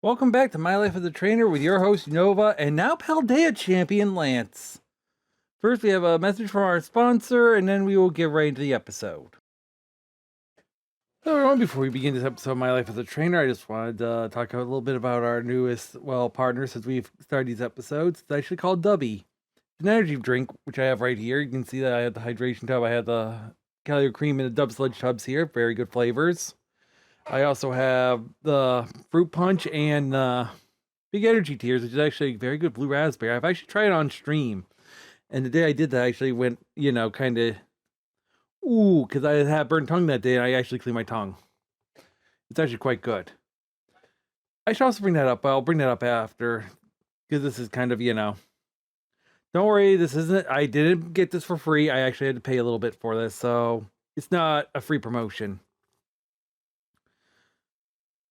Welcome back to My Life as a Trainer with your host Nova and now Paldea champion Lance. First, we have a message from our sponsor, and then we will get right into the episode. So, everyone, before we begin this episode of My Life as a Trainer, I just wanted to talk a little bit about our newest, partner since we've started these episodes. It's actually called Dubby. It's an energy drink, which I have right here. You can see that I have the hydration tub, I have the calorie cream, and the Dub Sludge tubs here. Very good flavors. I also have the fruit punch and big energy tears, which is actually very good blue raspberry. I've actually tried it on stream, and the day I did that, I actually went, kind of, because I had burnt tongue that day, and I actually cleaned my tongue. It's actually quite good. I should also bring that up, but I'll bring that up after, because this is kind of, don't worry, I didn't get this for free. I actually had to pay a little bit for this, so it's not a free promotion.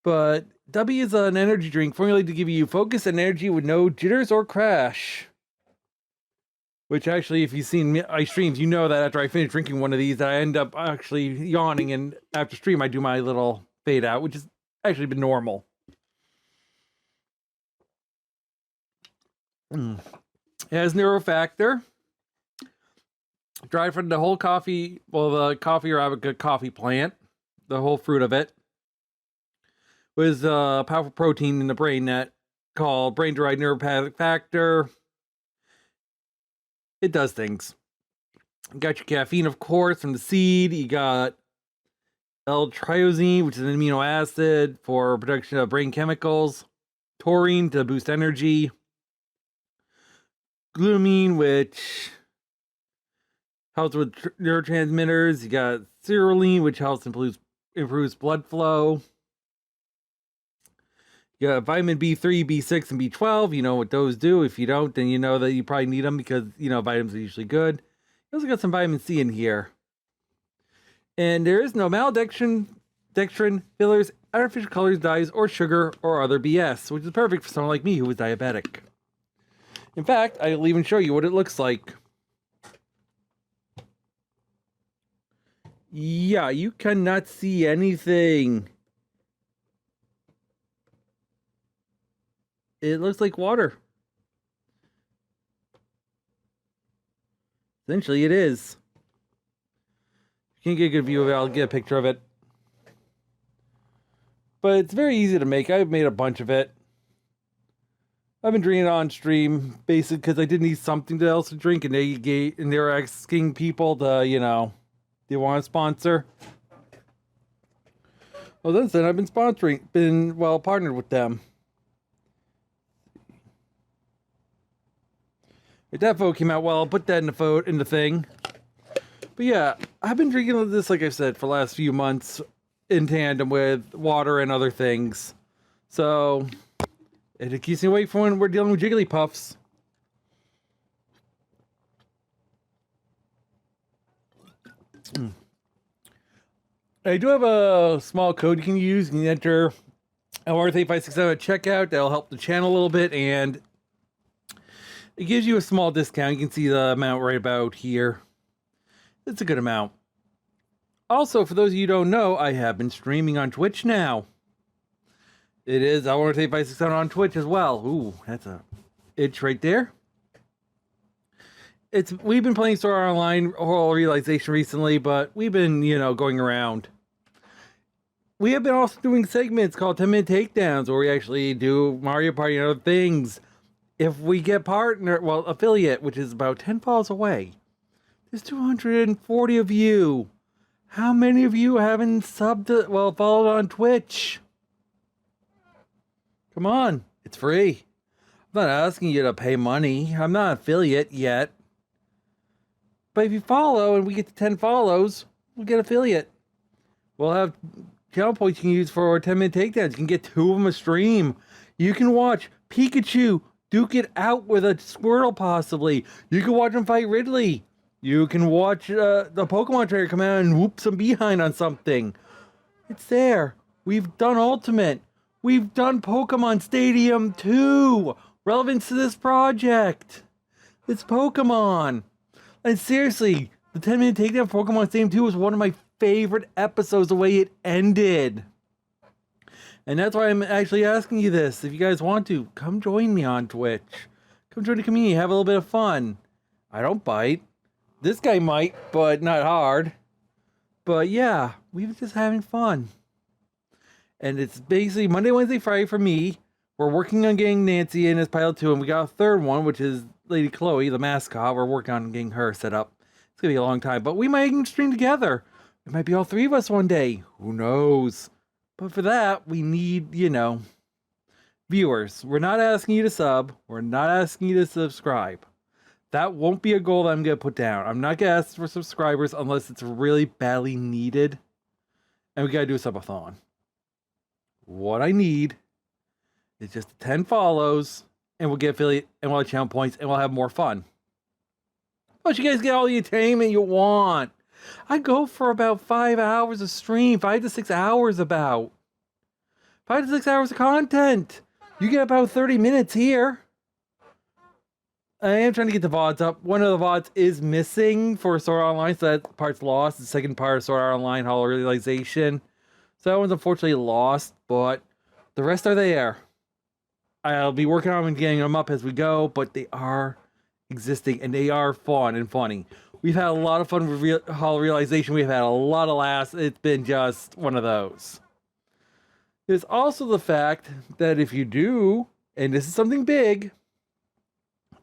But W is an energy drink formulated to give you focus and energy with no jitters or crash. Which actually, if you've seen my streams, you know that after I finish drinking one of these, I end up actually yawning, and after stream, I do my little fade out, which has actually been normal. It has neurofactor. Derived from the whole coffee, the coffee Arabica coffee plant, the whole fruit of it. Was a powerful protein in the brain that called brain-derived neuropathic factor. It does things. You got your caffeine, of course, from the seed. You got L-triosine, which is an amino acid for production of brain chemicals. Taurine to boost energy. Glutamine, which helps with neurotransmitters. You got cerulean, which helps improves blood flow. You got vitamin B3, B6, and B12. You know what those do. If you don't, then you know that you probably need them because, vitamins are usually good. You also got some vitamin C in here. And there is no maltodextrin, fillers, artificial colors, dyes, or sugar, or other BS, which is perfect for someone like me who is diabetic. In fact, I'll even show you what it looks like. Yeah, you cannot see anything. It looks like water. Essentially, it is. If you can't get a good view of it, I'll get a picture of it. But it's very easy to make. I've made a bunch of it. I've been drinking it on stream, basically, because I did need something else to drink, and they were asking people to, they want to sponsor. Well, since then, I've been partnered with them. If that photo came out well, I'll put that in the thing. But yeah, I've been drinking this, like I said, for the last few months in tandem with water and other things. So, it keeps me awake from when we're dealing with Jigglypuffs. I do have a small code you can use. You can enter LR3567 at checkout. That'll help the channel a little bit, and it gives you a small discount. You can see the amount right about here. It's a good amount. Also, for those of you who don't know, I have been streaming on Twitch now. It is, I want to take 567 on Twitch as well. Ooh, that's a itch right there. We've been playing Sword Art Online Whole Realization recently, but we've been, going around. We have been also doing segments called 10-minute takedowns, where we actually do Mario Party and other things. If we get affiliate, which is about 10 falls away, there's 240 of you. How many of you haven't followed on Twitch? Come on, it's free. I'm not asking you to pay money. I'm not an affiliate yet. But if you follow and we get to 10 follows, we'll get affiliate. We'll have channel points you can use for 10-minute takedowns. You can get 2 of them a stream. You can watch Pikachu duke it out with a Squirtle, possibly. You can watch him fight Ridley. You can watch the Pokemon trainer come out and whoop some behind on something. It's there. We've done Ultimate. We've done Pokemon Stadium 2. Relevance to this project. It's Pokemon. And seriously, the 10-minute takedown for Pokemon Stadium 2 was one of my favorite episodes, the way it ended. And that's why I'm actually asking you this. If you guys want to, come join me on Twitch. Come join the community, have a little bit of fun. I don't bite. This guy might, but not hard. But yeah, we're just having fun. And it's basically Monday, Wednesday, Friday for me. We're working on getting Nancy in as pilot 2, and we got a third one, which is Lady Chloe, the mascot. We're working on getting her set up. It's going to be a long time, but we might even stream together. It might be all three of us one day. Who knows? But for that, we need, viewers. We're not asking you to sub. We're not asking you to subscribe. That won't be a goal that I'm going to put down. I'm not going to ask for subscribers unless it's really badly needed. And we got to do a subathon. What I need is just 10 follows, and we'll get affiliate, and we'll have channel points, and we'll have more fun. Plus, you guys get all the entertainment you want. I go for about 5 hours of stream, 5 to 6 hours about. 5 to 6 hours of content. You get about 30 minutes here. I am trying to get the VODs up. One of the VODs is missing for Sword Art Online, so that part's lost. The second part of Sword Art Online, Hollow Realization. So that one's unfortunately lost, but the rest are there. I'll be working on them and getting them up as we go, but they are existing, and they are fun and funny. We've had a lot of fun with Hollow Realization. We've had a lot of laughs. It's been just one of those. There's also the fact that if you do, and this is something big,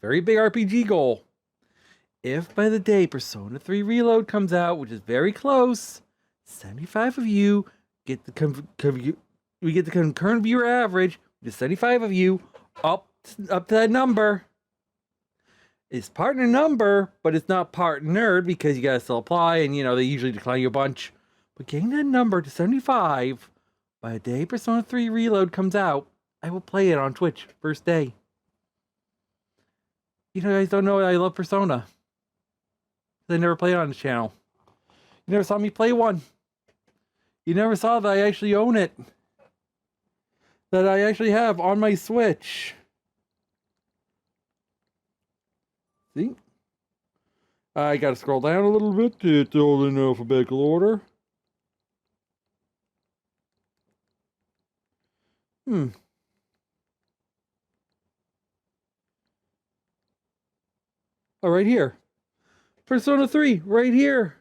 very big RPG goal. If by the day Persona 3 Reload comes out, which is very close, 75 of you get the we get the concurrent viewer average, which is 75 of you, up to that number. It's partner number, but it's not partnered because you gotta still apply, and they usually decline you a bunch. But getting that number to 75 by the day Persona 3 Reload comes out, I will play it on Twitch first day. You guys don't know I love Persona. I never played on the channel. You never saw me play one. You never saw that I actually own it. That I actually have on my Switch. See? I gotta scroll down a little bit to get all in alphabetical order. Oh, right here. Persona 3, right here.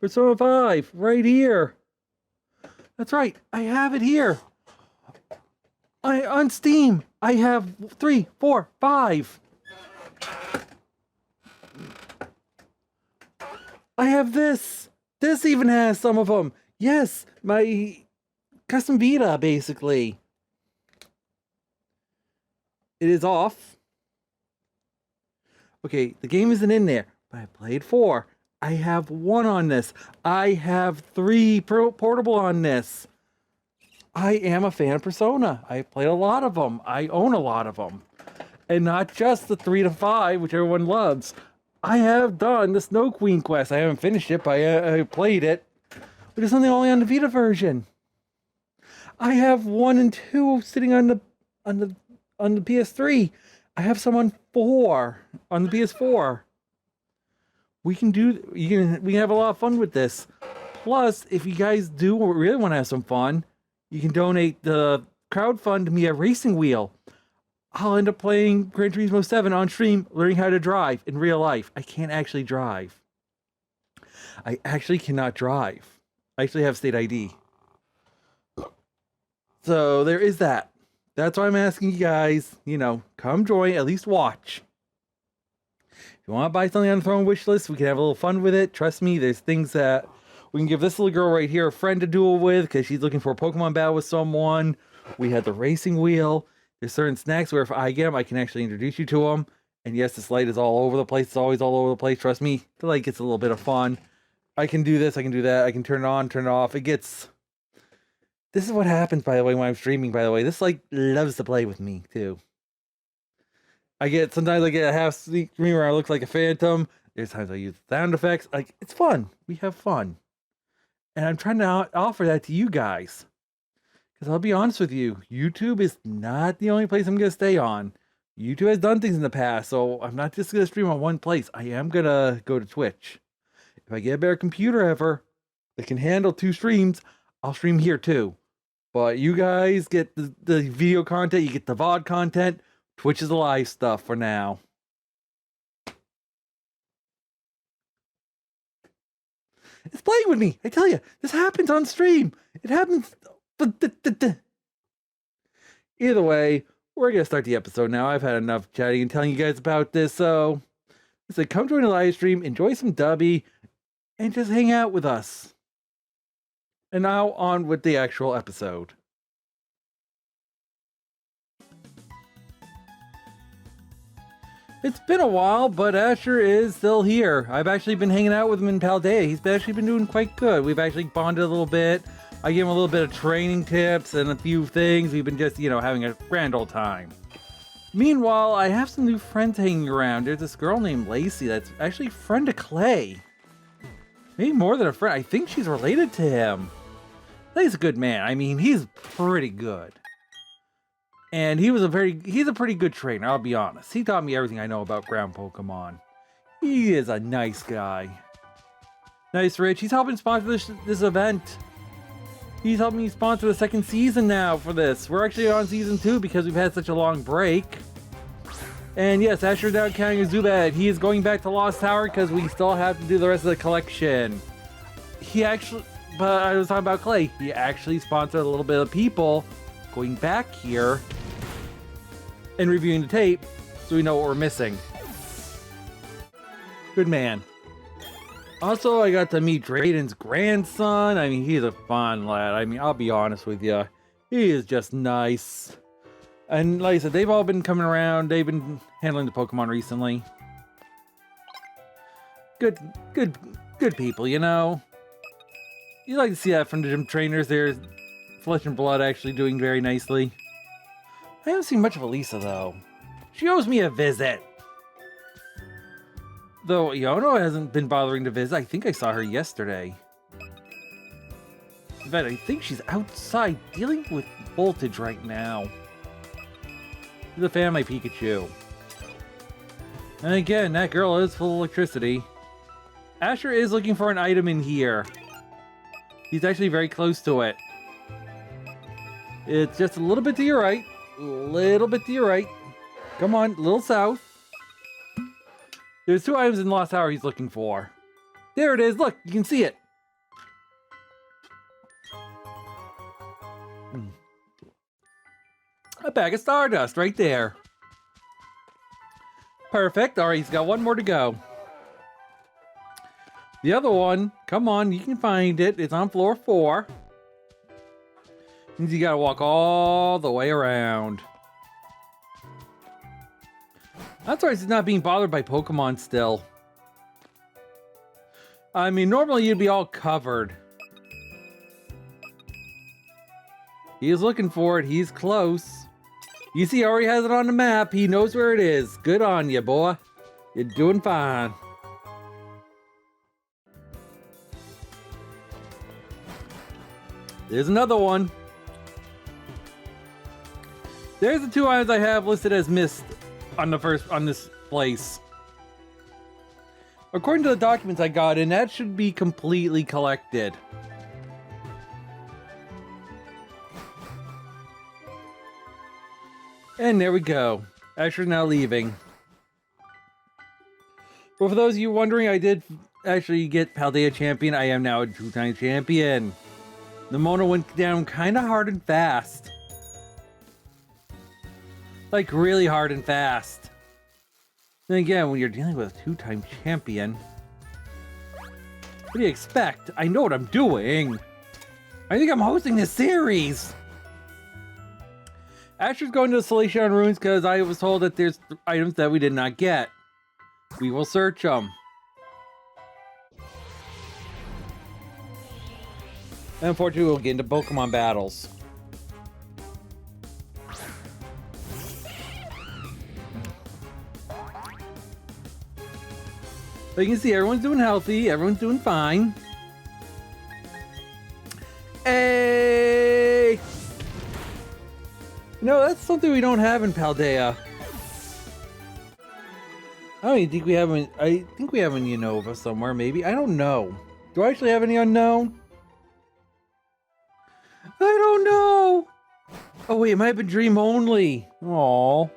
Persona 5, right here. That's right, I have it here. On Steam, I have 3, 4, 5. I have this. This even has some of them. Yes, my custom Vita, basically. It is off. Okay, the game isn't in there, but I played 4. I have 1 on this. I have 3 portable on this. I am a fan of Persona. I played a lot of them. I own a lot of them. And not just the 3 to 5, which everyone loves. I have done the Snow Queen quest. I haven't finished it, but I played it. But it's only on the Vita version. I have 1 and 2 sitting on the PS3. I have some on 4 on the PS4. We can have a lot of fun with this. Plus, if you guys do really want to have some fun, you can donate the crowdfund to me a racing wheel. I'll end up playing Gran Turismo 7 on stream, learning how to drive in real life. I can't actually drive. I actually cannot drive. I actually have state ID. So there is that. That's why I'm asking you guys, come join, at least watch. If you want to buy something on the Throne wish list, we can have a little fun with it. Trust me, there's things that we can give this little girl right here a friend to duel with because she's looking for a Pokemon battle with someone. We had the racing wheel. There's certain snacks where if I get them, I can actually introduce you to them. And yes, this light is all over the place. It's always all over the place. Trust me, the light gets a little bit of fun. I can do this, I can do that. I can turn it on, turn it off. This is what happens, by the way, when I'm streaming, by the way. This light loves to play with me, too. Sometimes I get a half screen where I look like a phantom. There's times I use sound effects. It's fun. We have fun. And I'm trying to offer that to you guys. Because I'll be honest with you, YouTube is not the only place I'm going to stay on. YouTube has done things in the past, so I'm not just going to stream on one place. I am going to go to Twitch. If I get a better computer ever that can handle 2 streams, I'll stream here too. But you guys get the video content, you get the VOD content. Twitch is the live stuff for now. It's playing with me. I tell you, this happens on stream. It happens. Either way, we're going to start the episode now. I've had enough chatting and telling you guys about this. So, come join the live stream, enjoy some Dubby, and just hang out with us. And now on with the actual episode. It's been a while, but Asher is still here. I've actually been hanging out with him in Paldea. He's actually been doing quite good. We've actually bonded a little bit. I gave him a little bit of training tips and a few things. We've been just, having a grand old time. Meanwhile, I have some new friends hanging around. There's this girl named Lacey that's actually a friend of Clay. Maybe more than a friend. I think she's related to him. Clay's a good man. I mean, he's pretty good. And he's a pretty good trainer, I'll be honest. He taught me everything I know about ground Pokemon. He is a nice guy. Nice, Rich. He's helping sponsor this event. He's helping me sponsor the second season now for this. We're actually on season 2 because we've had such a long break. And yes, Asher's now counting Zubat. He is going back to Lost Tower because we still have to do the rest of the collection. But I was talking about Clay. He actually sponsored a little bit of people going back here and reviewing the tape so we know what we're missing. Good man. Also, I got to meet Drayden's grandson. I mean, he's a fun lad. I mean, I'll be honest with you. He is just nice. And like I said, they've all been coming around. They've been handling the Pokemon recently. Good people, You like to see that from the gym trainers. There's Flesh and Blood actually doing very nicely. I haven't seen much of Elisa, though. She owes me a visit. Though Yono hasn't been bothering to visit. I think I saw her yesterday. In fact, I think she's outside dealing with voltage right now. She's a fan of my Pikachu. And again, that girl is full of electricity. Asher is looking for an item in here. He's actually very close to it. It's just a little bit to your right. A little bit to your right. Come on, a little south. There's 2 items in Lost Tower he's looking for. There it is. Look, you can see it. A bag of Stardust right there. Perfect. All right, he's got 1 more to go. The other one, come on, you can find it. It's on floor 4. Means you gotta walk all the way around. That's why he's not being bothered by Pokemon still. I mean, normally you'd be all covered. He is looking for it. He's close. You see, he already has it on the map. He knows where it is. Good on you, boy. You're doing fine. There's another one. There's the 2 items I have listed as missed on this place. According to the documents I got in, that should be completely collected. And there we go. Asher's now leaving. But for those of you wondering, I did actually get Paldea champion. I am now a 2-time champion. The Mona went down kind of hard and fast. Like, really hard and fast. Then again, when you're dealing with a 2-time champion, what do you expect? I know what I'm doing. I think I'm hosting this series. Asher's going to the Solaceon Ruins because I was told that there's items that we did not get. We will search them. And unfortunately, we'll get into Pokemon battles. But you can see everyone's doing healthy, everyone's doing fine. Hey! That's something we don't have in Paldea. I don't even think we have I think we have in Unova somewhere, maybe. I don't know. Do I actually have any unknown? I don't know! Oh wait, it might have been dream only. Aww.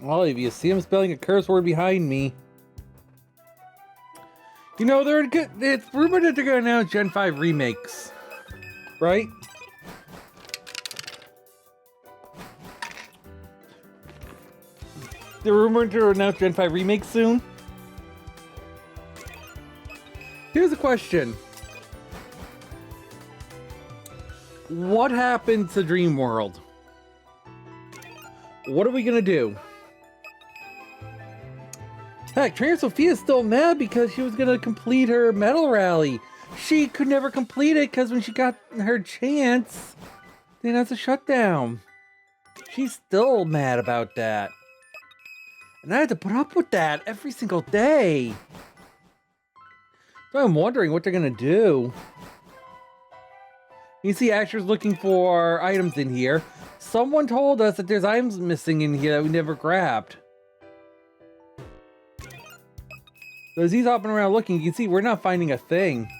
Well, if you see him spelling a curse word behind me. You know, it's rumored that they're going to announce Gen 5 remakes. Right? They're rumored to announce Gen 5 remakes soon. Here's a question. What happened to Dream World? What are we going to do? Heck, Trainer Sophia's still mad because she was going to complete her medal rally. She could never complete it because when she got her chance, they announced a shutdown. She's still mad about that. And I had to put up with that every single day. So I'm wondering what they're going to do. You see Asher's looking for items in here. Someone told us that there's items missing in here that we never grabbed. So as he's hopping around looking, you can see we're not finding a thing.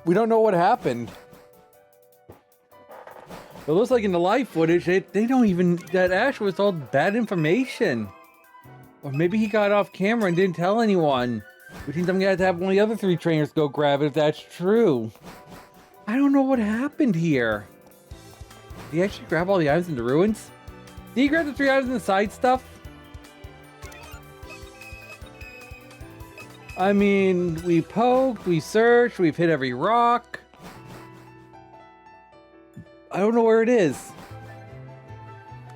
We don't know what happened. It looks like in the live footage, they don't even, that Ash was told bad information. Or maybe he got off camera and didn't tell anyone. Which means I'm gonna have to have one of the other 3 trainers go grab it if that's true. I don't know what happened here. Did he actually grab all the items in the ruins? Did he grab the 3 items in the side stuff? I mean, we poked, we searched, we've hit every rock. I don't know where it is.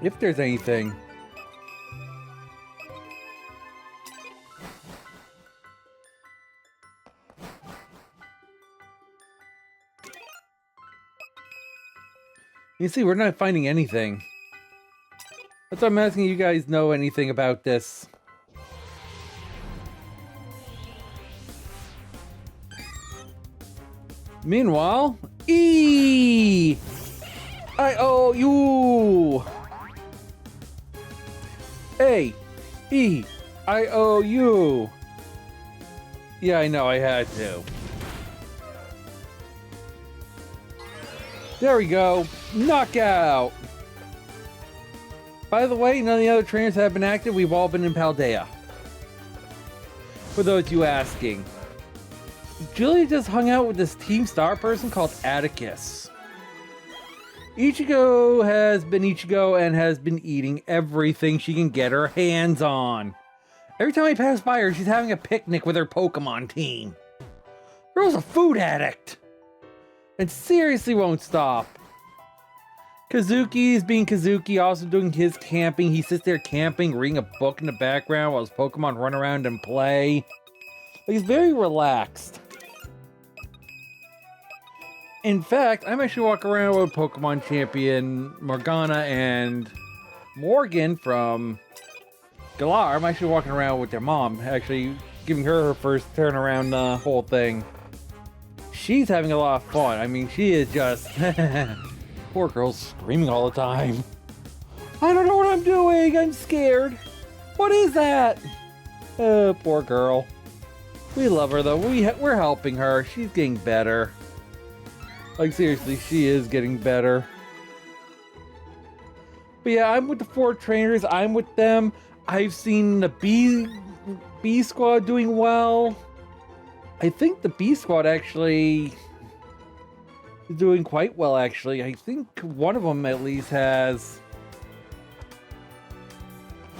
If there's anything. You see, we're not finding anything. That's why I'm asking you guys know anything about this. Meanwhile, I owe you. I owe you. Yeah, I know, I had to. There we go. Knockout. By the way, none of the other trainers have been active. We've all been in Paldea. For those you asking. Julia just hung out with this Team Star person called Atticus. Ichigo has been Ichigo and has been eating everything she can get her hands on. Every time I pass by her, she's having a picnic with her Pokemon team. Girl's a food addict. And seriously won't stop. Kazuki's being Kazuki, also doing his camping. He sits there camping, reading a book in the background while his Pokemon run around and play. He's very relaxed. In fact, I'm actually walking around with Pokemon champion Morgana and Morgan from Galar. I'm actually walking around with their mom, actually giving her first turn around the whole thing. She's having a lot of fun. I mean, she is just... Poor girl's screaming all the time. I don't know what I'm doing. I'm scared. What is that? Poor girl. We love her, though. We're helping her. She's getting better. Like, seriously, she is getting better. But yeah, I'm with the 4 trainers. I'm with them. I've seen the B squad doing well. I think the B squad actually is doing quite well, actually. I think one of them at least has...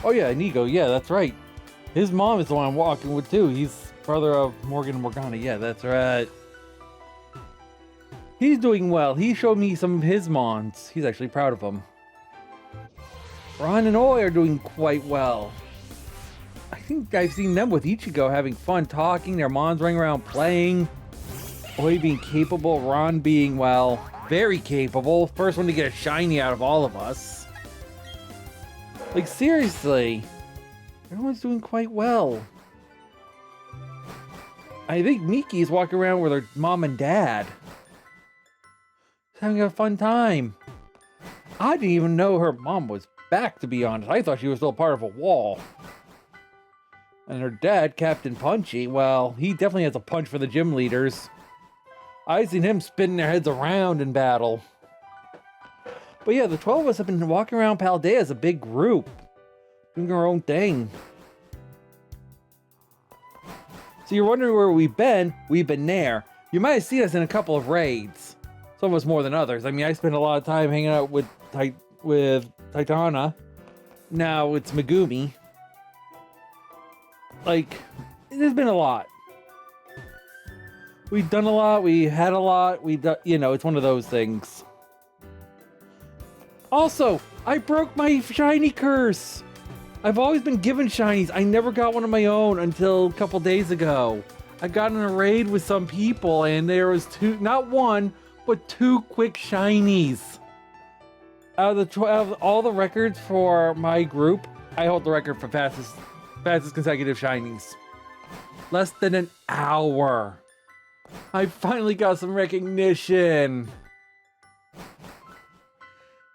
Oh yeah, Inigo. Yeah, that's right. His mom is the one I'm walking with too. He's brother of Morgan and Morgana. Yeah, that's right. He's doing well. He showed me some of his mons. He's actually proud of them. Ron and Oi are doing quite well. I think I've seen them with Ichigo having fun talking, their mons running around playing. Oi being capable, Ron being, well, very capable. First one to get a shiny out of all of us. Like, seriously. Everyone's doing quite well. I think Miki's walking around with her mom and dad. Having a fun time. I didn't even know her mom was back, to be honest. I thought she was still part of a wall. And her dad, Captain Punchy, well, he definitely has a punch for the gym leaders. I've seen him spinning their heads around in battle. But yeah, the 12 of us have been walking around Paldea as a big group, doing our own thing. So you're wondering where we've been? We've been there. You might have seen us in a couple of raids. Some of us more than others. I mean, I spent a lot of time hanging out with Titana. Now it's Megumi. Like, there's been a lot. We've done a lot. We had a lot. We've done, you know, it's one of those things. Also, I broke my shiny curse. I've always been given shinies. I never got one of my own until a couple days ago. I got in a raid with some people and there was not one, but 2 quick shinies. Out of all the records for my group, I hold the record for fastest consecutive shinies. Less than an hour. I finally got some recognition.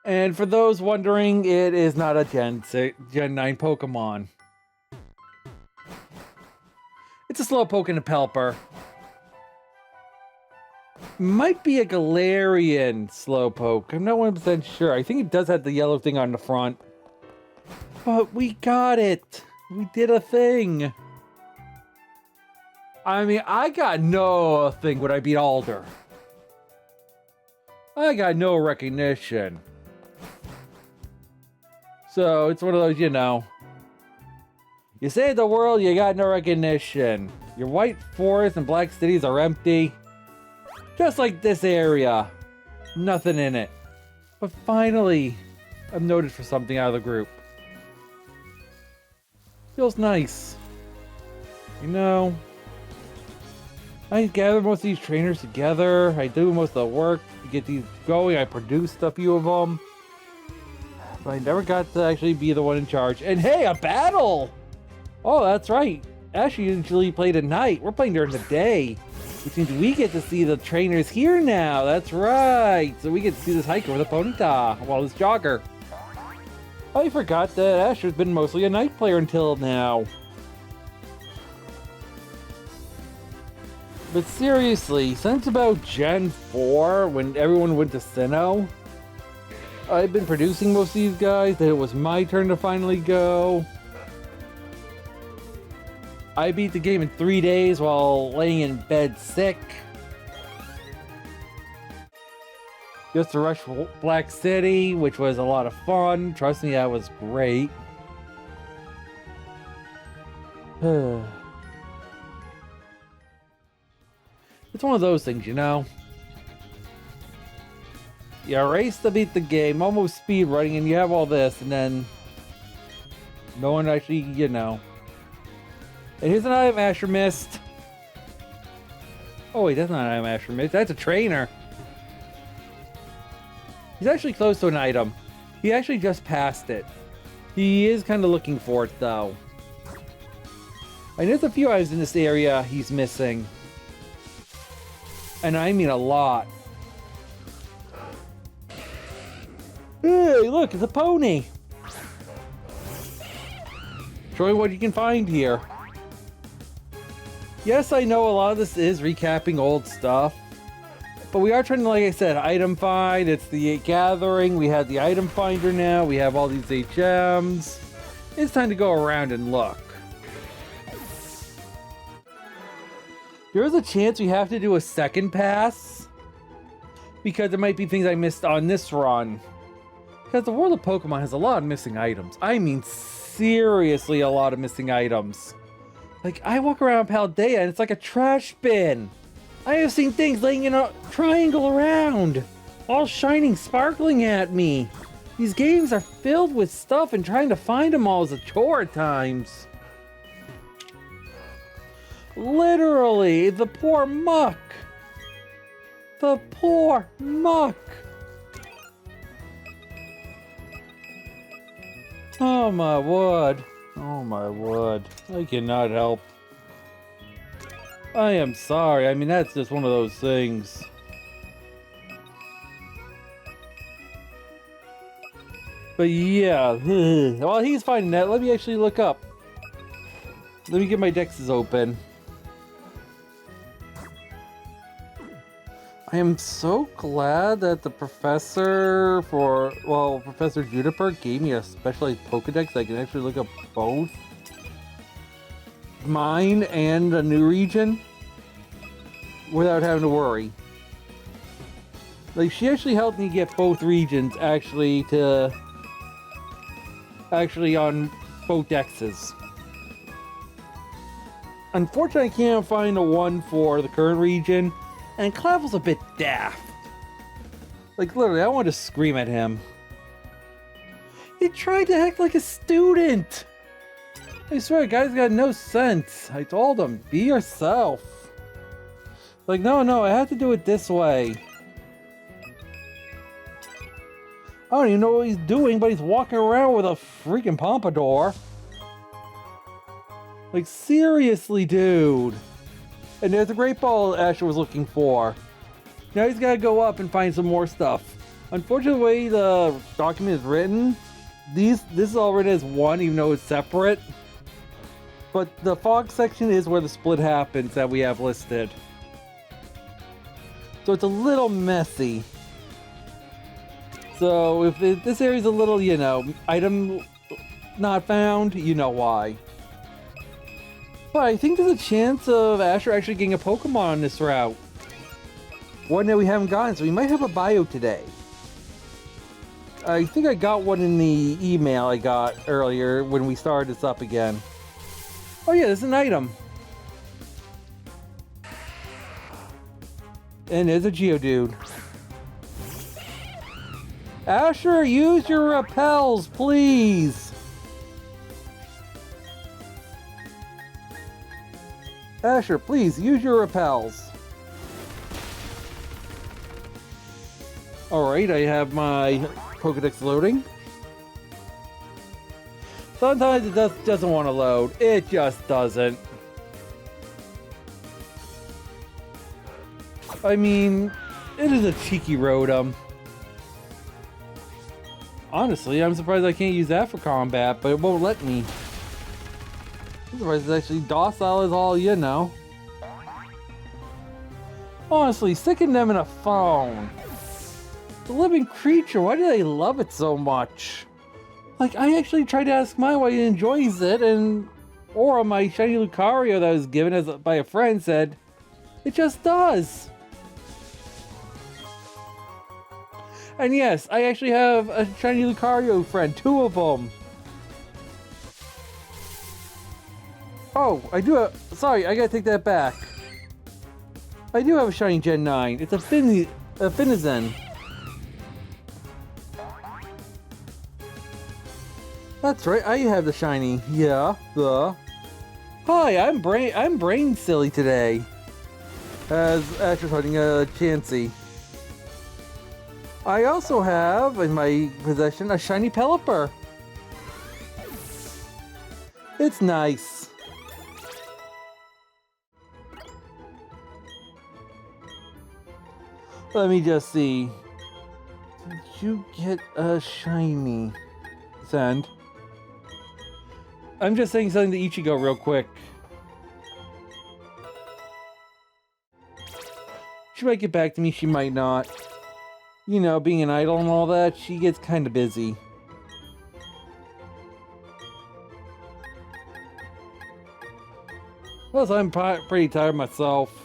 And for those wondering, it is not a Gen 9 Pokemon. It's a Slowpoke and a Pelipper. Might be a Galarian Slowpoke. I'm not 100% sure. I think it does have the yellow thing on the front. But we got it. We did a thing. I mean, I got no thing when I beat Alder. I got no recognition. So it's one of those, you know. You save the world, you got no recognition. Your white forests and black cities are empty. Just like this area. Nothing in it. But finally, I'm noted for something out of the group. Feels nice. You know, I gather most of these trainers together. I do most of the work to get these going. I produced a few of them. But I never got to actually be the one in charge. And hey, a battle! Oh, that's right. Ash usually played at night. We're playing during the day. Which means we get to see the trainers here now. That's right. So we get to see this hiker with a Ponyta. Well, this jogger. I forgot that Ash has been mostly a night player until now. But seriously, since about Gen 4, when everyone went to Sinnoh, I've been producing most of these guys. Then it was my turn to finally go. I beat the game in 3 days while laying in bed sick. Just to rush Black City, which was a lot of fun. Trust me, that was great. It's one of those things, you know? You race to beat the game, almost speed running, and you have all this, and then no one actually, you know. And here's an item Asher missed. Oh wait, that's not an item Asher missed. That's a trainer. He's actually close to an item. He actually just passed it. He is kind of looking for it though. And there's a few items in this area he's missing. And I mean a lot. Hey, look, it's a pony. Show me what you can find here. Yes, I know a lot of this is recapping old stuff, but we are trying to, like I said, item find. It's the gathering. We have the item finder now. We have all these HMs. It's time to go around and look. There is a chance we have to do a second pass because there might be things I missed on this run. Because the world of Pokemon has a lot of missing items. I mean, seriously, a lot of missing items. Like, I walk around Paldea and it's like a trash bin. I have seen things laying in a triangle around, all shining, sparkling at me. These games are filled with stuff and trying to find them all is a chore at times. Literally, the poor muck. The poor muck. Oh my word. Oh my word. I cannot help. I am sorry. I mean, that's just one of those things. But yeah, while he's finding that, let me actually look up. Let me get my dexes open. I am so glad that the professor Professor Juniper gave me a specialized Pokedex. I can actually look up both mine and a new region without having to worry. Like, she actually helped me get both regions actually on both dexes. Unfortunately, I can't find the one for the current region, and Clavel's a bit daft. Like, literally, I want to scream at him. He tried to act like a student! I swear, guy's got no sense. I told him, be yourself. Like, no, I have to do it this way. I don't even know what he's doing, but he's walking around with a freaking pompadour. Like, seriously, dude. And there's a great ball Asher was looking for. Now he's got to go up and find some more stuff. Unfortunately, the way the document is written, this is all written as one, even though it's separate. But the fog section is where the split happens that we have listed. So it's a little messy. So if this area's a little, item not found, you know why. But I think there's a chance of Asher actually getting a Pokemon on this route. One that we haven't gotten, so we might have a bio today. I think I got one in the email I got earlier when we started this up again. Oh yeah, there's an item. And there's a Geodude. Asher, use your repels, please! Asher, please, use your repels. Alright, I have my Pokedex loading. Sometimes it doesn't want to load. It just doesn't. I mean, it is a cheeky Rotom. Honestly, I'm surprised I can't use that for combat, but it won't let me. I'm surprised it's actually docile as all you know. Honestly, sticking them in a phone. It's a living creature, why do they love it so much? Like, I actually tried to ask mine why he enjoys it, and Aura, my shiny Lucario that was given by a friend, said, it just does. And yes, I actually have a shiny Lucario friend, 2 of them. Oh, I do have, sorry, I gotta take that back. I do have a shiny Gen 9. It's a Finizen. That's right, I have the shiny. Yeah, Hi, I'm brain silly today. As Asher's hunting a Chansey. I also have in my possession a shiny Pelipper. It's nice. Let me just see. Did you get a shiny? Send. I'm just saying something to Ichigo real quick. She might get back to me, she might not. You know, being an idol and all that, she gets kind of busy. Plus, I'm pretty tired myself.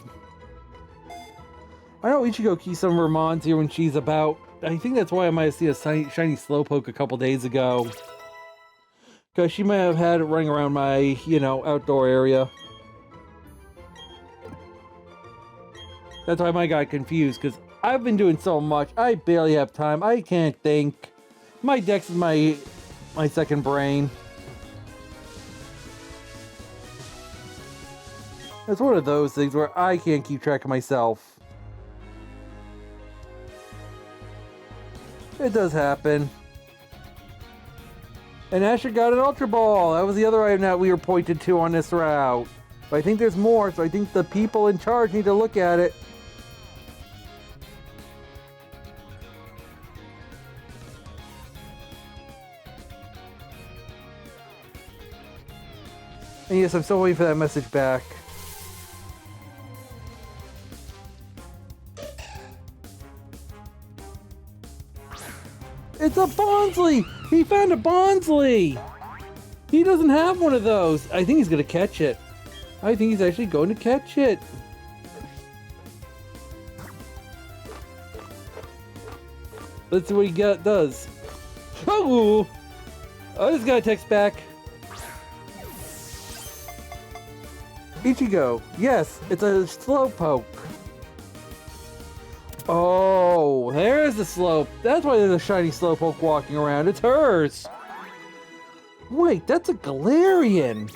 I know Ichigo keeps some Ramons here when she's about. I think that's why I might have seen a shiny Slowpoke a couple days ago. Because she might have had it running around my, outdoor area. That's why I might got confused, because I've been doing so much, I barely have time, I can't think. My dex is my second brain. It's one of those things where I can't keep track of myself. It does happen. And Asher got an Ultra Ball. That was the other item that we were pointed to on this route. But I think there's more, so I think the people in charge need to look at it. And yes, I'm still waiting for that message back. It's a Bonsley! He found a Bonsley! He doesn't have one of those. I think he's gonna catch it. I think he's actually going to catch it. Let's see what he does. Oh! I just got a text back. Ichigo. Yes, it's a Slowpoke. Oh, there's the slope. That's why there's a shiny Slowpoke walking around. It's hers. Wait, that's a Galarian.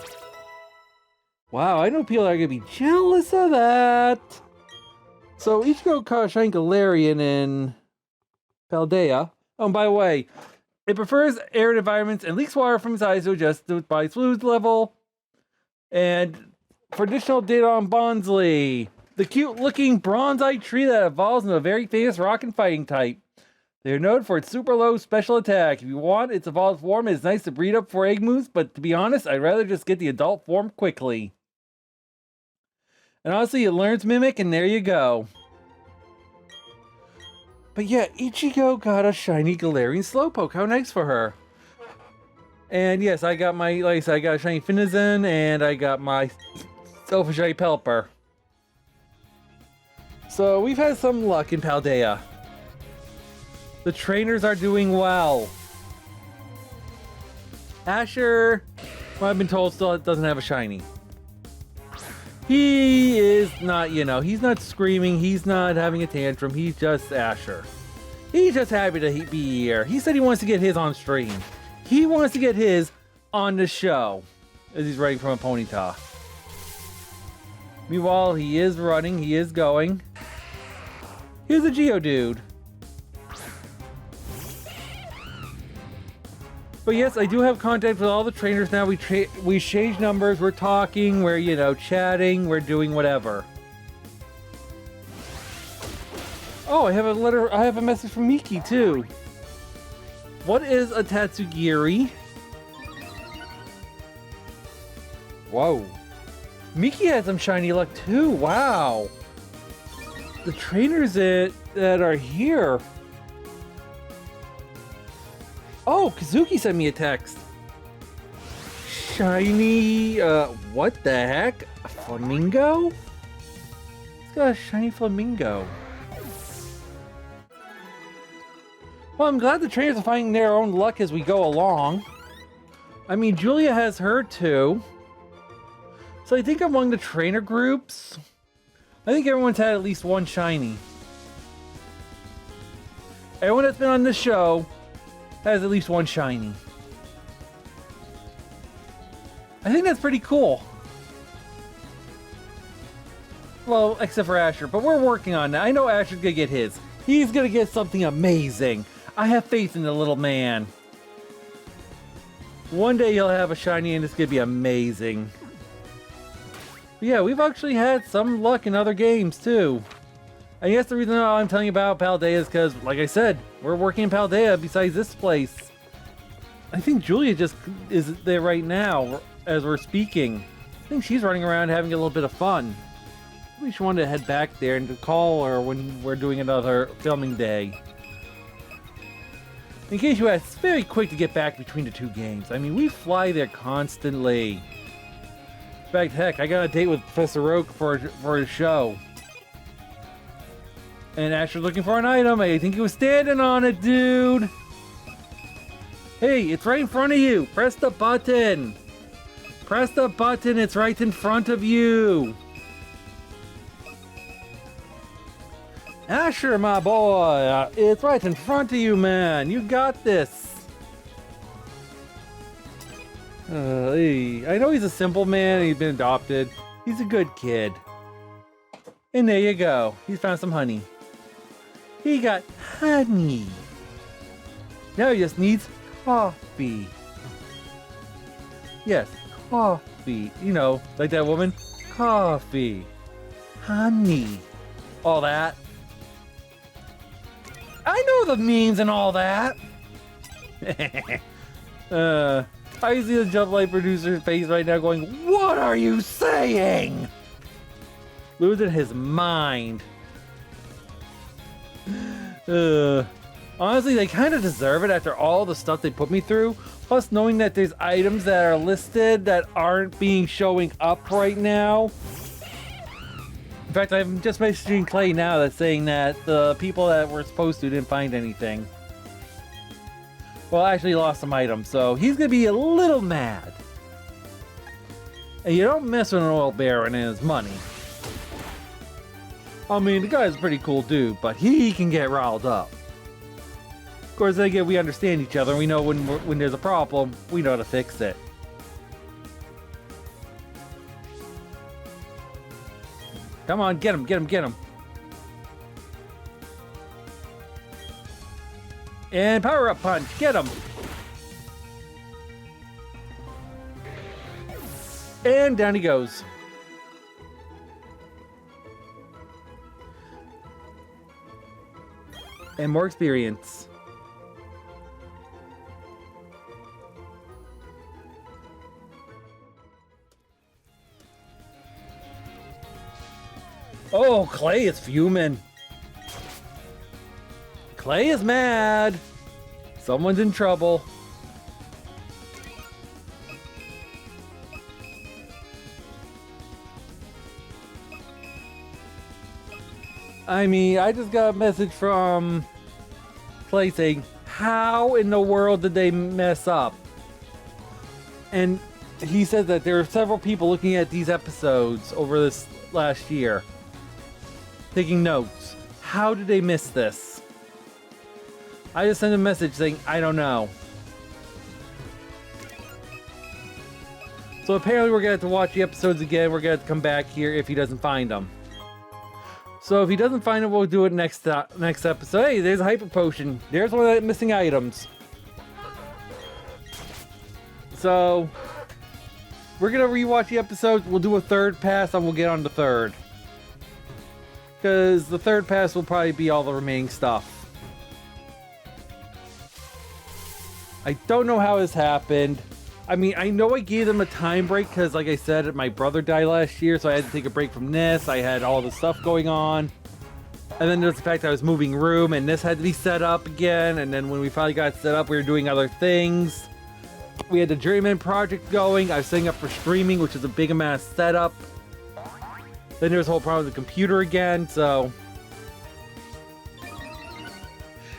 Wow, I know people are going to be jealous of that. So Ichigo caught a shiny Galarian in Paldea. Oh, and by the way, it prefers arid environments and leaks water from its eyes to adjust to its body's fluid level. And for additional data on Bonsley, the cute-looking bronze-eyed tree that evolves into a very famous rock and fighting type. They're known for its super low special attack. If you want its evolved form, it's nice to breed up for egg moves, but to be honest, I'd rather just get the adult form quickly. And honestly, it learns Mimic, and there you go. But yeah, Ichigo got a shiny Galarian Slowpoke. How nice for her. And yes, I got my, like I said, I got a shiny Finizen, and I got my Selfish Shiny Pelipper. So we've had some luck in Paldea. The trainers are doing well. Asher, well, I've been told, still doesn't have a shiny. He is not, you know, he's not screaming, he's not having a tantrum, he's just Asher. He's just happy to be here. He said he wants to get his on stream. He wants to get his on the show, as he's running from a Ponyta. Meanwhile, he is running, he is going. Here's a Geodude. But yes, I do have contact with all the trainers now. We exchange numbers, we're talking, we're, you know, chatting, we're doing whatever. Oh, I have a message from Miki too. What is a Tatsugiri? Whoa. Miki had some shiny luck too, wow. The trainers that are here. Oh, Kazuki sent me a text. Shiny, what the heck? A flamingo? It's got a shiny flamingo. Well, I'm glad the trainers are finding their own luck as we go along. I mean, Julia has her too. So I think among the trainer groups, I think everyone's had at least one shiny. Everyone that's been on this show has at least one shiny. I think that's pretty cool. Well, except for Asher, but we're working on that. I know Asher's gonna get his. He's gonna get something amazing. I have faith in the little man. One day he'll have a shiny and it's gonna be amazing. But yeah, we've actually had some luck in other games too. And yes, the reason I'm telling you about Paldea is because, like I said, we're working in Paldea besides this place. I think Julia just is there right now as we're speaking. I think she's running around having a little bit of fun. We should want to head back there and to call her when we're doing another filming day. In case you ask, it's very quick to get back between the two games. I mean, we fly there constantly. In fact, heck, I got a date with Professor Oak for a show. And Asher's looking for an item. I think he was standing on it, dude. Hey, it's right in front of you. Press the button. Press the button. It's right in front of you. Asher, my boy. It's right in front of you, man. You got this. Hey, I know he's a simple man and he's been adopted. He's a good kid. And there you go. He's found some honey. He got honey. Now he just needs coffee. Yes, coffee. You know, like that woman. Coffee. Honey. All that. I know the memes and all that. I see the Jump Light producer's face right now going, "What are you saying?" Losing his mind. Honestly, they kind of deserve it after all the stuff they put me through. Plus, knowing that there's items that are listed that aren't showing up right now. In fact, I'm just messaging Clay now that's saying that the people that were supposed to didn't find anything. Well, actually lost some items, so he's gonna be a little mad. And you don't mess with an oil baron and his money. I mean, the guy's a pretty cool dude, but he can get riled up. Of course, again, we understand each other, and we know when there's a problem, we know how to fix it. Come on, get him, get him, get him. And power up punch, get him. And down he goes. And more experience. Oh, Clay is fuming. Clay is mad. Someone's in trouble. I mean, I just got a message from Clay saying, how in the world did they mess up? And he said that there are several people looking at these episodes over this last year, taking notes. How did they miss this? I just sent a message saying, I don't know. So apparently we're going to have to watch the episodes again. We're going to have to come back here if he doesn't find them. So if he doesn't find them, we'll do it next episode. Hey, there's a Hyper Potion. There's one of the missing items. So we're going to rewatch the episodes. We'll do a third pass and we'll get on the third. Because the third pass will probably be all the remaining stuff. I don't know how this happened. I mean, I know I gave them a time break because, like I said, my brother died last year, so I had to take a break from this. I had all this stuff going on. And then there's the fact that I was moving room, and this had to be set up again. And then when we finally got set up, we were doing other things. We had the Journeyman project going. I was setting up for streaming, which is a big amount of setup. Then there was a whole problem with the computer again, so...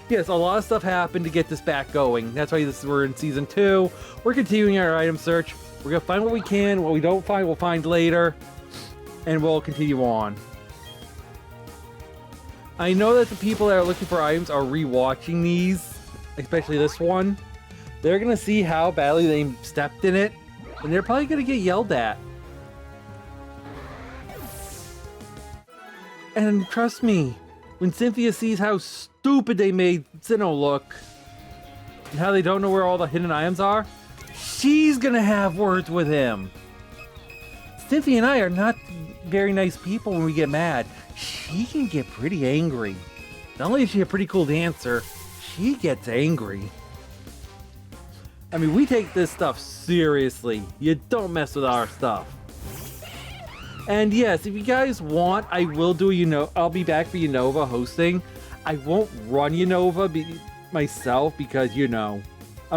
Yes, a lot of stuff happened to get this back going. That's why we're in Season 2. We're continuing our item search. We're going to find what we can. What we don't find, we'll find later. And we'll continue on. I know that the people that are looking for items are rewatching these, especially this one. They're going to see how badly they stepped in it. And they're probably going to get yelled at. And trust me, when Cynthia sees how stupid they made Sinnoh look, and how they don't know where all the hidden items are, she's gonna have words with him. Cynthia and I are not very nice people when we get mad. She can get pretty angry. Not only is she a pretty cool dancer, she gets angry. I mean, we take this stuff seriously. You don't mess with our stuff. And yes, if you guys want, I will do I'll be back for Unova hosting. I won't run Unova myself because, I'm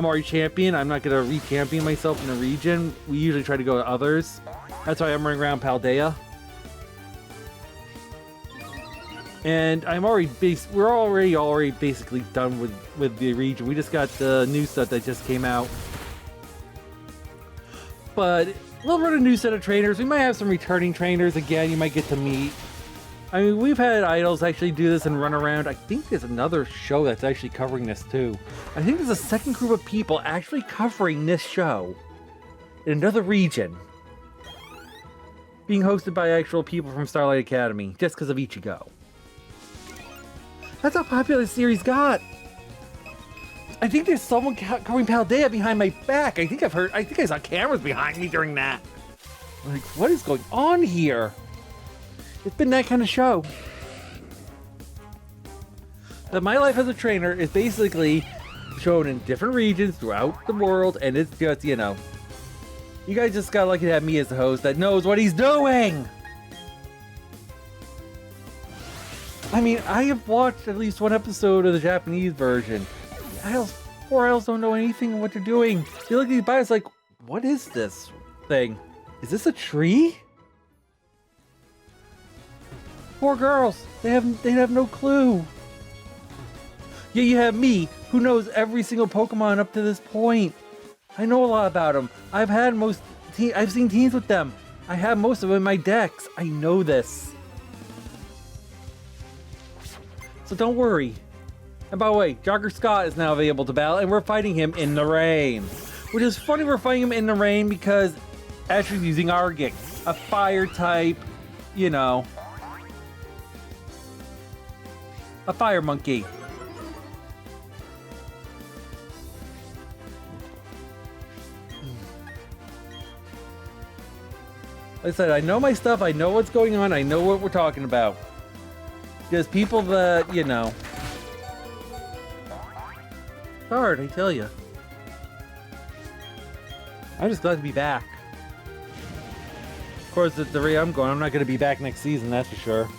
already champion. I'm not going to re-champion myself in the region. We usually try to go to others. That's why I'm running around Paldea. And we're already basically done with the region. We just got the new set that just came out. But we'll run a new set of trainers. We might have some returning trainers again you might get to meet. I mean, we've had idols actually do this and run around. I think there's another show that's actually covering this too. I think there's a second group of people actually covering this show in another region. Being hosted by actual people from Starlight Academy, just because of Ichigo. That's how popular the series got. I think there's someone covering Paldea behind my back. I think I saw cameras behind me during that. Like, what is going on here? It's been that kind of show. But my life as a trainer is basically shown in different regions throughout the world, and it's just, you know, you guys just gotta lucky to have me as the host that knows what he's doing. I mean, I have watched at least one episode of the Japanese version. Poor elves don't know anything of what they're doing. They look at these bios like, what is this thing? Is this a tree? Poor girls, they have no clue. Yeah, you have me, who knows every single Pokemon up to this point. I know a lot about them. I've seen teams with them. I have most of them in my decks. I know this. So don't worry. And by the way, Jogger Scott is now available to battle, and we're fighting him in the rain. Which is funny, we're fighting him in the rain because Ashley's using Argic, a fire type, you know, a fire monkey. Like I said, I know my stuff, I know what's going on, I know what we're talking about. There's people that, you know. It's hard, I tell you. I'm just glad to be back. Of course, at the rate I'm going, I'm not going to be back next season, that's for sure.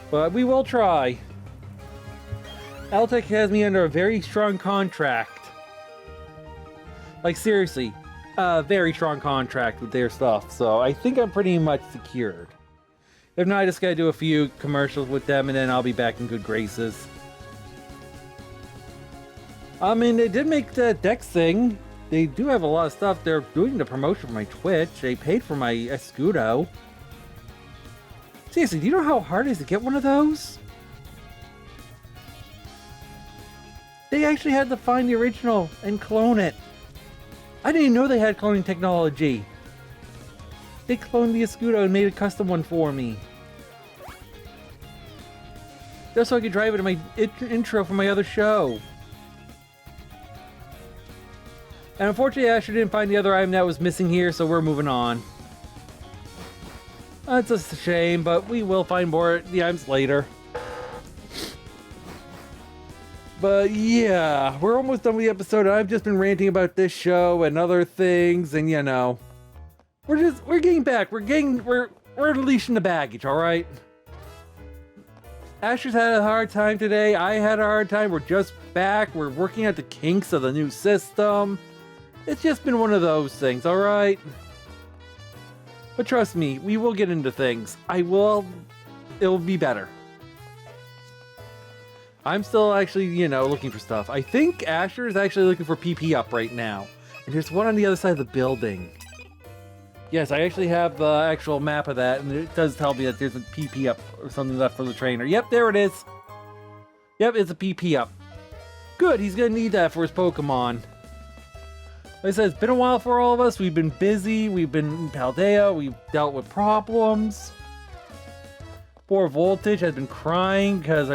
But we will try. Altec has me under a very strong contract. Like, seriously. A very strong contract with their stuff, so I think I'm pretty much secured. If not, I just gotta do a few commercials with them, and then I'll be back in good graces. I mean, they did make the Dex thing. They do have a lot of stuff. They're doing the promotion for my Twitch. They paid for my Escudo. Seriously, do you know how hard it is to get one of those? They actually had to find the original and clone it. I didn't even know they had cloning technology. They cloned the Escudo and made a custom one for me. Just so I could drive it in my intro for my other show. And unfortunately, Asher didn't find the other item that was missing here, so we're moving on. It's just a shame, but we will find more of the items later. But yeah, we're almost done with the episode. I've just been ranting about this show and other things, and you know, we're getting back. We're unleashing the baggage, all right? Asher's had a hard time today. I had a hard time. We're just back. We're working out the kinks of the new system. It's just been one of those things, all right? But trust me, we will get into things. It'll be better. I'm still actually, you know, looking for stuff. I think Asher is actually looking for PP up right now. And there's one on the other side of the building. Yes, I actually have the actual map of that, and it does tell me that there's a PP up or something left for the trainer. Yep, there it is. Yep, it's a PP up. Good, he's gonna need that for his Pokemon. Like I said, it's been a while for all of us. We've been busy. We've been in Paldea. We've dealt with problems. Poor Voltage has been crying because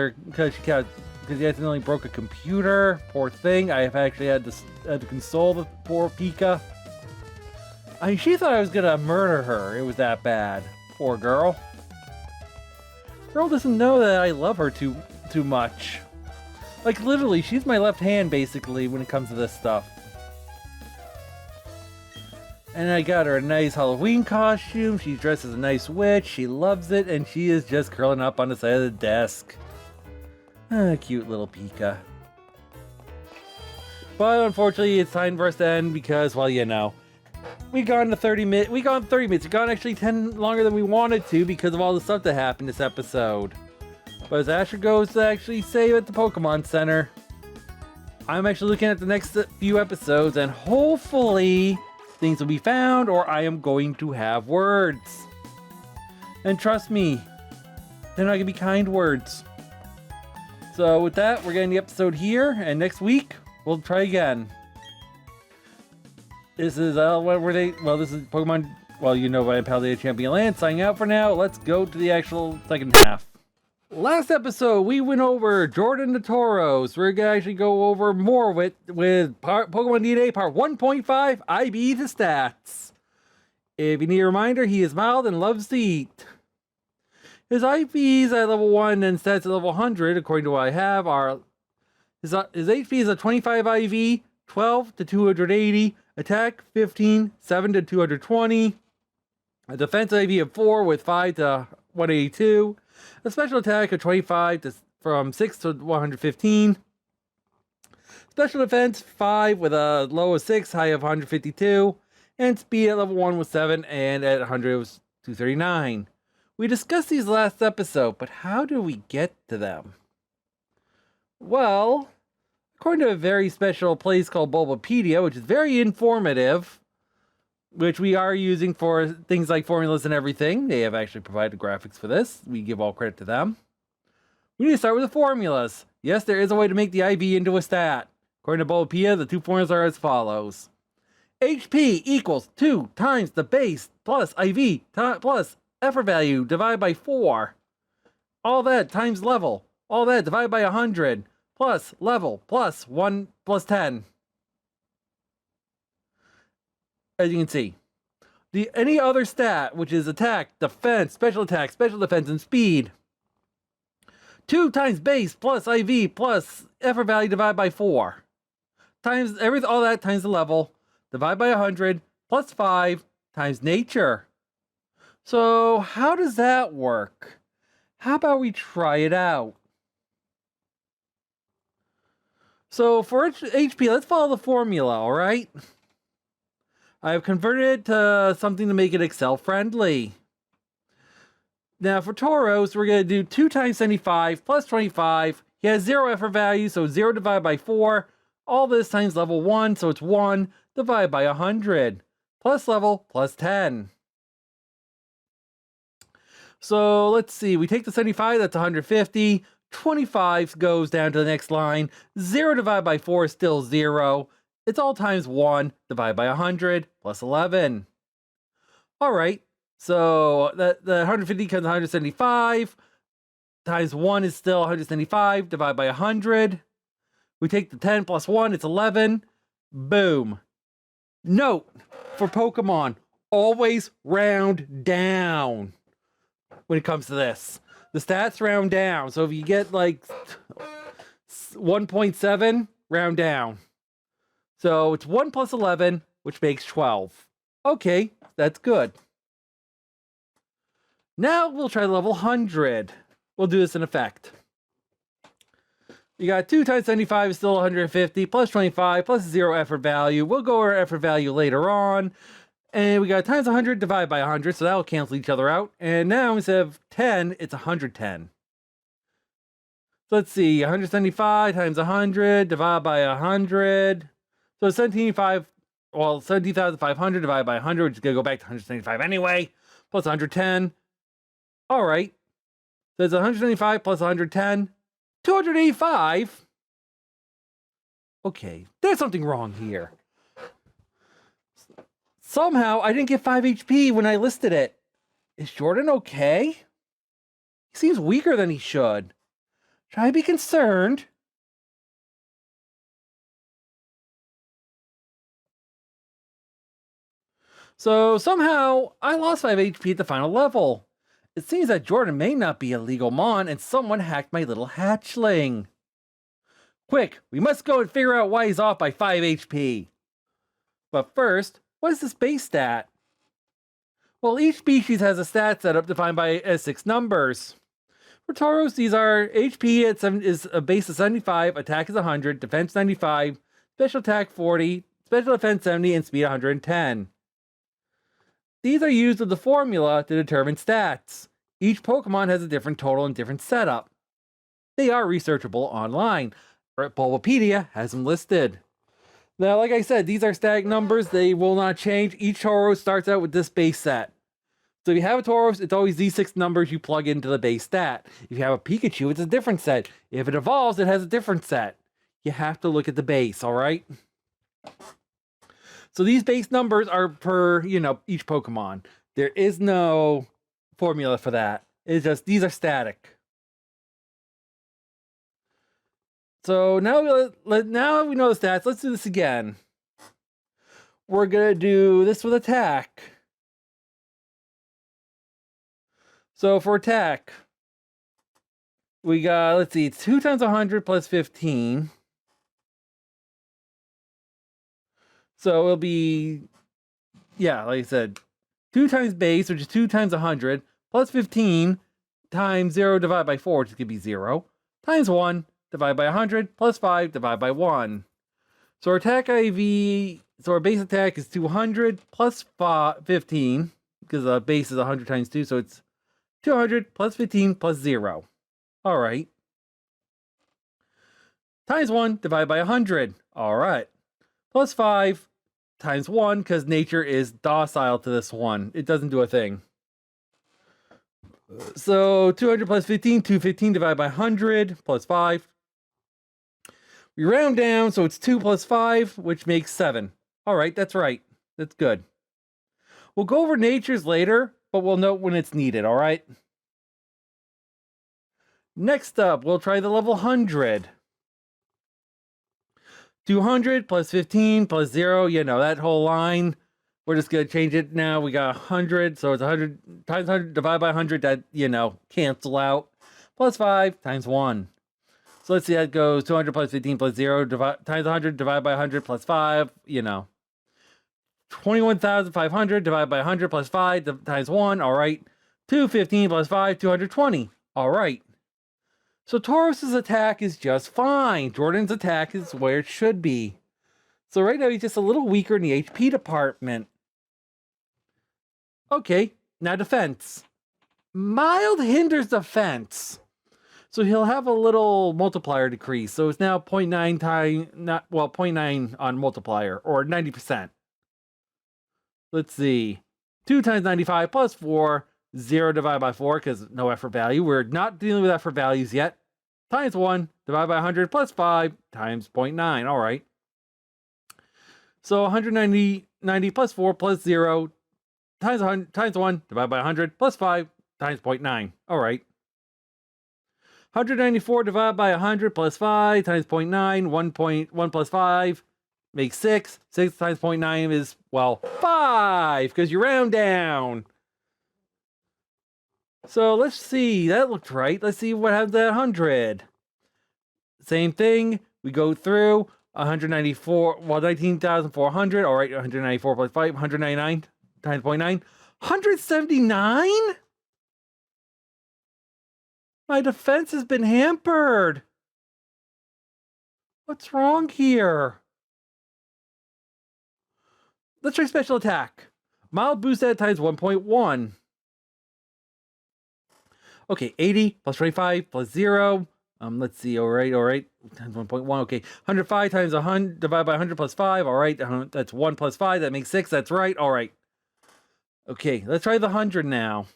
she accidentally broke a computer. Poor thing. I have actually had to console the poor Pika. I mean, she thought I was gonna murder her. It was that bad. Poor girl. Girl doesn't know that I love her too much. Like literally, she's my left hand basically when it comes to this stuff. And I got her a nice Halloween costume. She's dressed as a nice witch. She loves it, and she is just curling up on the side of the desk. Ah, cute little Pika. But unfortunately, it's time for us to end because, well, you know, we gone 30 minutes. We gone 30 minutes. We gone actually 10 longer than we wanted to because of all the stuff that happened this episode. But as Asher goes to actually save at the Pokemon Center, I'm actually looking at the next few episodes, and hopefully things will be found, or I am going to have words. And trust me, they're not going to be kind words. So with that, we're getting the episode here, and next week, we'll try again. This is, what were they? Well, this is Pokemon, well, you know, by Paldea Champion Land, signing out for now. Let's go to the actual second half. Last episode, we went over Jordan the Tauros. We're going to actually go over more with Pokemon DNA Part 1.5, IB to stats. If you need a reminder, he is mild and loves to eat. His IVs at level 1 and stats at level 100, according to what I have, are His HP is a 25 IV, 12 to 280, attack 15, 7 to 220, a defense IV of 4 with 5 to 182, a special attack of 25 from 6 to 115, special defense 5 with a low of 6, high of 152, and speed at level 1 was 7, and at 100 was 239. We discussed these last episode, but how do we get to them? Well, according to a very special place called Bulbapedia, which is very informative, which we are using for things like formulas and everything. They have actually provided graphics for this. We give all credit to them. We need to start with the formulas. Yes, there is a way to make the IV into a stat. According to Bulbapedia, the two formulas are as follows. HP equals 2 times the base plus IV plus effort value divided by 4. All that times level. All that divided by 100. Plus level plus 1 plus 10. As you can see. Any other stat, which is attack, defense, special attack, special defense, and speed. 2 times base plus IV plus effort value divided by 4. Times all that times the level. Divide by 100 plus 5 times nature. So how does that work? How about we try it out? So for HP, let's follow the formula, all right? I've converted it to something to make it Excel friendly. Now for Tauros, we're going to do 2 times 75 plus 25. He has 0 effort value, so 0 divided by 4. All this times level 1, so it's 1 divided by 100. Plus level plus 10. So let's see, we take the 75, that's 150. 25 goes down to the next line. 0 divided by 4 is still 0. It's all times 1 divided by 100 plus 11. All right, so the 150 becomes 175. Times 1 is still 175 divided by 100. We take the 10 plus 1, it's 11. Boom. Note for Pokemon, always round down when it comes to this. The stats round down. So if you get like 1.7, round down. So it's 1 plus 11, which makes 12. Okay, that's good. Now we'll try level 100. We'll do this in effect. You got 2 times 75 is still 150, plus 25, plus 0 effort value. We'll go over effort value later on. And we got times 100 divided by 100, so that'll cancel each other out. And now instead of 10, it's 110. So let's see, 175 times 100 divided by 100. So 17,500 divided by 100, which is going to go back to 175 anyway, plus 110. All right. So it's 175 plus 110, 285. Okay, there's something wrong here. Somehow, I didn't get 5 HP when I listed it. Is Jordan okay? He seems weaker than he should. Should I be concerned? So, somehow, I lost 5 HP at the final level. It seems that Jordan may not be a legal Mon and someone hacked my little hatchling. Quick, we must go and figure out why he's off by 5 HP. But first, what is this base stat? Well, each species has a stat setup defined by 6 numbers. For Tauros, these are HP is a base of 75, attack is 100, defense 95, special attack 40, special defense 70, and speed 110. These are used with the formula to determine stats. Each Pokemon has a different total and different setup. They are researchable online. Bulbapedia has them listed. Now, like I said, these are static numbers. They will not change. Each Tauros starts out with this base set. So if you have a Tauros, it's always these 6 numbers you plug into the base stat. If you have a Pikachu, it's a different set. If it evolves, it has a different set. You have to look at the base, all right? So these base numbers are per, each Pokemon. There is no formula for that. It's just, these are static. So now we know the stats. Let's do this again. We're going to do this with attack. So for attack, we got, let's see, it's 2 times 100 plus 15. So it'll be, yeah, like I said, 2 times base, which is 2 times 100, plus 15 times 0 divided by 4, which could be 0, times 1 divided by 100, plus 5 divided by 1. So our attack IV, so our base attack is 200 plus 15, because the base is 100 times 2, so it's 200 plus 15 plus 0. All right. Times 1 divided by 100. All right. Plus 5 times 1, because nature is docile to this one. It doesn't do a thing. So 200 plus 15, 215 divided by 100, plus 5. We round down, so it's 2 plus 5, which makes 7. All right, that's right. That's good. We'll go over natures later, but we'll note when it's needed, all right? Next up, we'll try the level 100. 200 plus 15 plus 0, you know, that whole line. We're just going to change it now. We got 100, so it's 100 times 100 divided by 100, that, you know, cancel out. Plus 5 times 1. So let's see, that goes 200 plus 15 plus 0 times 100 divided by 100 plus 5, you know. 21,500 divided by 100 plus 5 times 1, all right. 215 plus 5, 220, all right. So Taurus's attack is just fine. Jordan's attack is where it should be. So right now he's just a little weaker in the HP department. Okay, now defense. Mild hinders defense. So he'll have a little multiplier decrease. So it's now 0.9 times, 0.9 on multiplier, or 90%. Let's see. 2 times 95 plus 4, 0 divided by 4, because no effort value. We're not dealing with effort values yet. Times 1 divided by 100 plus 5 times 0.9. All right. So 190 plus 4 plus 0 times 1 divided by 100 plus 5 times 0.9. All right. 194 divided by 100 plus 5 times 0.9. 1 plus 5 makes 6. 6 times 0.9 is, well, 5, because you round down. So let's see. That looked right. Let's see what happens at 100. Same thing. We go through 194, well, 19,400. All right, 194 plus 5, 199 times 0.9. 179? My defense has been hampered. What's wrong here? Let's try special attack. Mild boost at times 1.1. Okay, 80 plus 25 plus 0. Let's see. All right. Times 1.1. Okay, 105 times 100 divided by 100 plus 5. All right, that's 1 plus 5. That makes 6. That's right. All right. Okay, let's try the 100 now.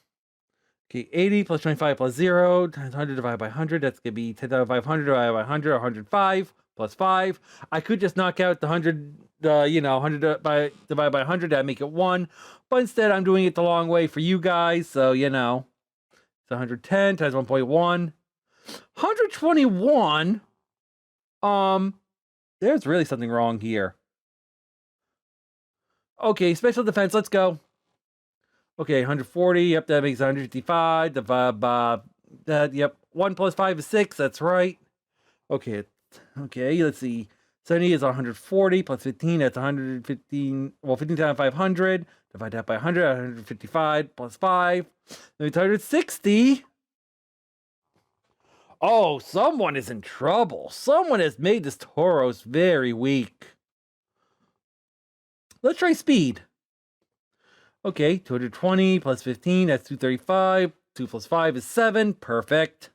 Okay, 80 plus 25 plus 0 times 100 divided by 100. That's going to be 10,500 divided by 100, 105 plus 5. I could just knock out the 100, 100 divided by 100. That'd make it 1. But instead, I'm doing it the long way for you guys. So, you know, it's 110 times 1.1. 121? There's really something wrong here. Okay, special defense, let's go. Okay, 140, yep, that makes 155, divided by that, yep, 1 plus 5 is 6, that's right. Okay, let's see, 70 is 140, plus 15, that's 115, well, 15,500, divide that by 100, 155, plus 5, then it's 160. Oh, someone is in trouble. Someone has made this Tauros very weak. Let's try speed. Okay, 220 plus 15, that's 235. 2 plus 5 is 7. Perfect.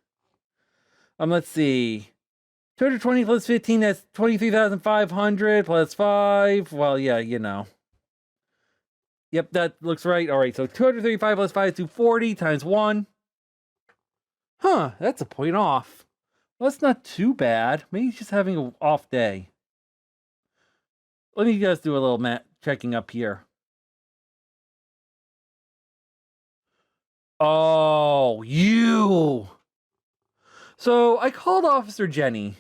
Let's see. 220 plus 15, that's 23,500 plus 5. Well, yeah, you know. Yep, that looks right. All right, so 235 plus 5 is 240 times 1. Huh, that's a point off. Well, that's not too bad. Maybe he's just having an off day. Let me guys do a little checking up here. Oh, you! So, I called Officer Jenny.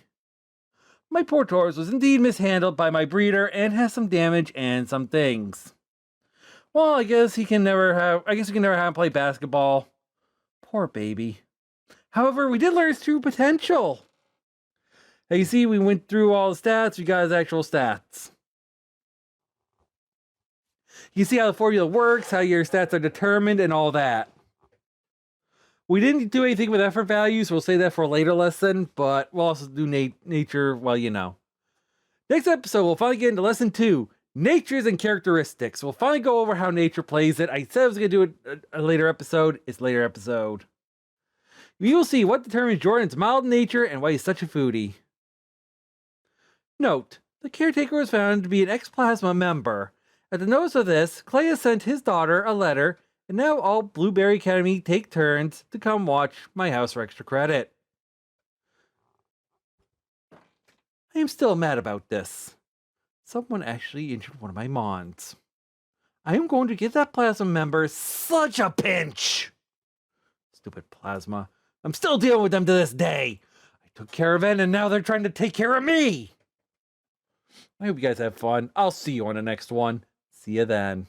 My poor Taurus was indeed mishandled by my breeder and has some damage and some things. Well, I guess we can never have him play basketball. Poor baby. However, we did learn his true potential. As you see, we went through all the stats. We got his actual stats. You see how the formula works, how your stats are determined, and all that. We didn't do anything with effort values. We'll say that for a later lesson, but we'll also do nature, well, you know. Next episode, we'll finally get into lesson 2, natures and characteristics. We'll finally go over how nature plays it. I said I was going to do a later episode. It's a later episode. We will see what determines Jordan's mild nature and why he's such a foodie. Note, the caretaker was found to be an ex-plasma member. At the notice of this, Clay has sent his daughter a letter, and now all Blueberry Academy take turns to come watch my house for extra credit. I am still mad about this. Someone actually injured one of my Mons. I am going to give that plasma member such a pinch. Stupid plasma. I'm still dealing with them to this day. I took care of it, and now they're trying to take care of me. I hope you guys have fun. I'll see you on the next one. See you then.